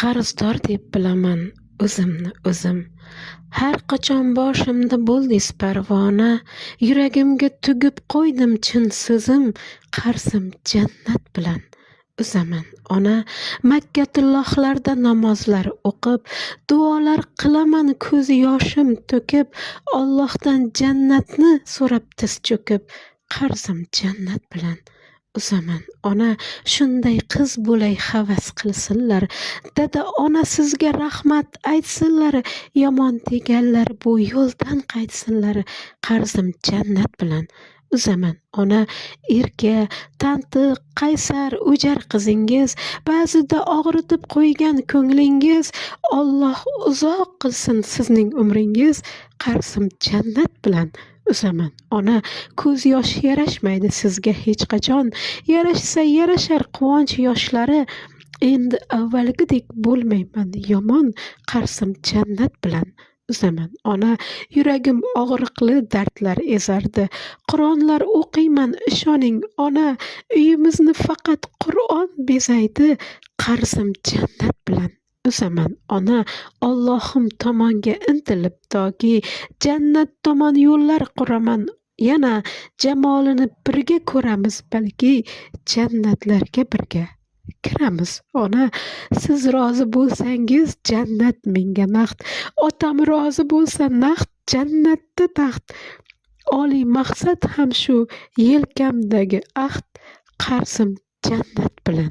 Qarzdor deb bilaman o'zimni o'zim. Har qachon boshimda bo'ldingiz parvona, yuragimga tugib qo'ydim chin so'zim. Qarzim jannat bilan uzaman ona. Makkatullohlarda namozlar o'qib, duolar qilaman ko'z yoshim to'kib. Allohdan jannatni so'rab tiz cho'kib, qarzim jannat bilan uzaman ona. Shunday qiz bo'lay havas qilsinlar, dada ona sizga rahmat aytsinlar. Yomon deganlar bu yo'ldan qaytsinlar, qarzim jannat bilan uzaman ona. Erka, tantiq, qaysar, o'jar qizingiz, ba'zida og'ritib qo'ygan ko'nglingiz. Alloh uzoq qilsin sizning umringiz, qarzim jannat bilan uzaman ona. Ko'z yosh yarashmaydi sizga hech qachon, yarashsa yarashar quvonch yoshlari. Endi avvalgidek bo'lmayman yomon, qarzim jannat bilan uzaman ona. Yuragim og'riqli dardlar ezardi, Qur'onlar o'qiyman ishoning ona. Uyimizni faqat Qur'on bezaydi, qarzim jannat bilan uzaman ona. Allohim tomonga intilib toki, jannat tomon yo'llar quraman yana. Jamolini birga ko'ramiz balki, jannatlarga birga kiramiz ona. Siz rozi bo'lsangiz jannat menga naqd, otam rozi bo'lsa naqd jannatda taxt. Oliy maqsad ham shu, yelkamdagi ahd, qarzim jannat bilan